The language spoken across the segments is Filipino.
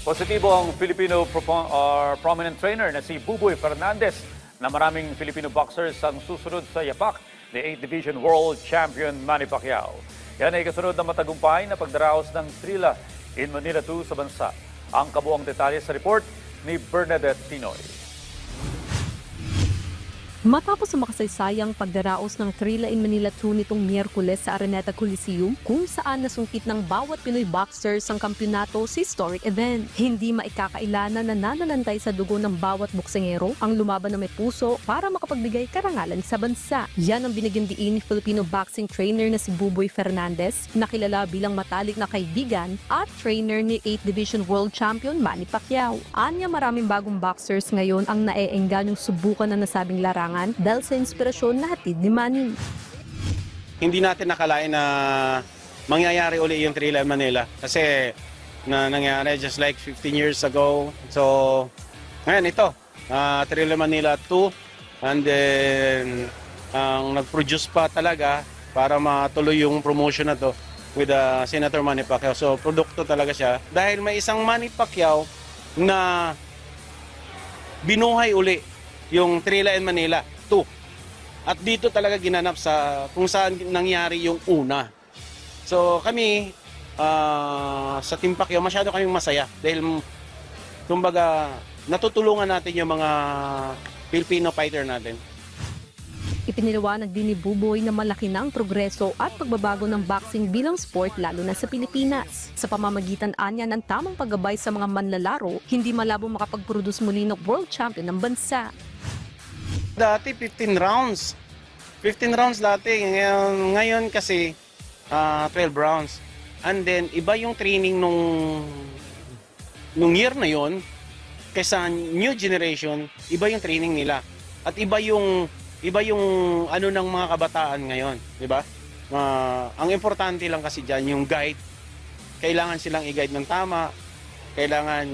Positibo ang Filipino prominent trainer na si Buboy Fernandez na maraming Filipino boxers ang susunod sa yapak ni 8th Division World Champion Manny Pacquiao. Yan ay kasunod na matagumpay na pagdaraos ng Trilla in Manila 2 sa bansa. Ang kabuang detalye sa report ni Bernadette Tinoy. Matapos ang makasaysayang pagdaraos ng Trilla in Manila 2 nitong Miyerkules sa Araneta Coliseum, kung saan nasungkit ng bawat Pinoy boxers ang kampyonato sa historic event. Hindi maikakailanan na nananantay sa dugo ng bawat boksingero ang lumaban na may puso para makapagbigay karangalan sa bansa. Yan ang binigyan diin ni Filipino boxing trainer na si Buboy Fernandez, na kilala bilang matalik na kaibigan at trainer ni 8th Division World Champion Manny Pacquiao. Anya, maraming bagong boxers ngayon ang naeengganong subukan na nasabing larangan dahil sa inspirasyon na hatid ni Manny. Hindi natin nakalain na mangyayari uli yung Trilla in Manila kasi nangyari just like 15 years ago. So ngayon ito, Trilla Manila 2, and then ang nag-produce pa talaga para matuloy yung promotion na to with Senator Manny Pacquiao. So produkto talaga siya dahil may isang Manny Pacquiao na binuhay uli yung Trilla in Manila 2. At dito talaga ginanap sa kung saan nangyari yung una. So kami sa Team Pacquiao masyado kaming masaya dahil kumbaga natutulungan natin yung mga Filipino fighter natin. Ipiniliwanag din ni Buboy na malaki na ang progreso at pagbabago ng boxing bilang sport lalo na sa Pilipinas. Sa pamamagitan anya ng tamang paggabay sa mga manlalaro, hindi malabo makapag-produce muli ng world champion ng bansa. Dati 15 rounds. 15 rounds dati. Ngayon kasi 12 rounds. And then iba yung training nung year na yon kaysa new generation, iba yung training nila. At iba yung ano ng mga kabataan ngayon, di ba? Ang importante lang kasi diyan yung guide. Kailangan silang i-guide ng tama. Kailangan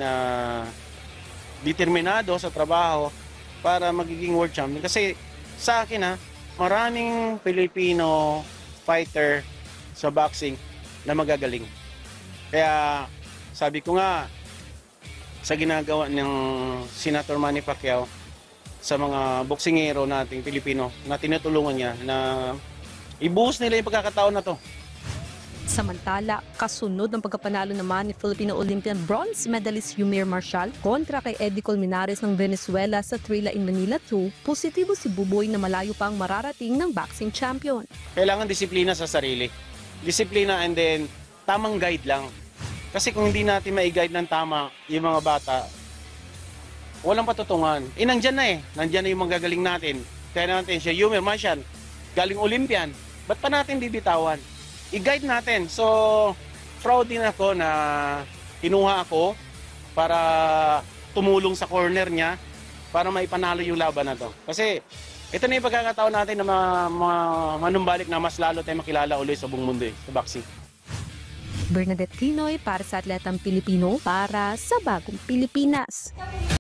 determinado sa trabaho para magiging world champion. Kasi sa akin maraming Filipino fighter sa boxing na magagaling. Kaya sabi ko nga sa ginagawa ng Senator Manny Pacquiao sa mga boksingero nating Pilipino na tinutulungan niya na ibuhos nila yung pagkakataon na to. Samantala, kasunod ng pagkapanalo naman ni Filipino Olympian bronze medalist Yumir Marshall kontra kay Eddie Colmenares ng Venezuela sa Trilla in Manila 2, positibo si Buboy na malayo pa ang mararating ng boxing champion. Kailangan disiplina sa sarili. Disiplina and then tamang guide lang. Kasi kung hindi natin ma-guide ng tama yung mga bata, walang patutungan. Nandyan na Nandyan na yung mga gagaling natin. Kaya natin siya, Yumir Marshall, galing Olympian. Ba't pa natin bibitawan? I-guide natin. So, proud din ako na kinuha ako para tumulong sa corner niya para maipanalo yung laban na to. Kasi ito na yung pagkakataon natin na manumbalik na mas lalo tayo makilala ulit sa buong mundo sa boxing. Bernadette Tinoy para sa Atletang Pilipino para sa Bagong Pilipinas.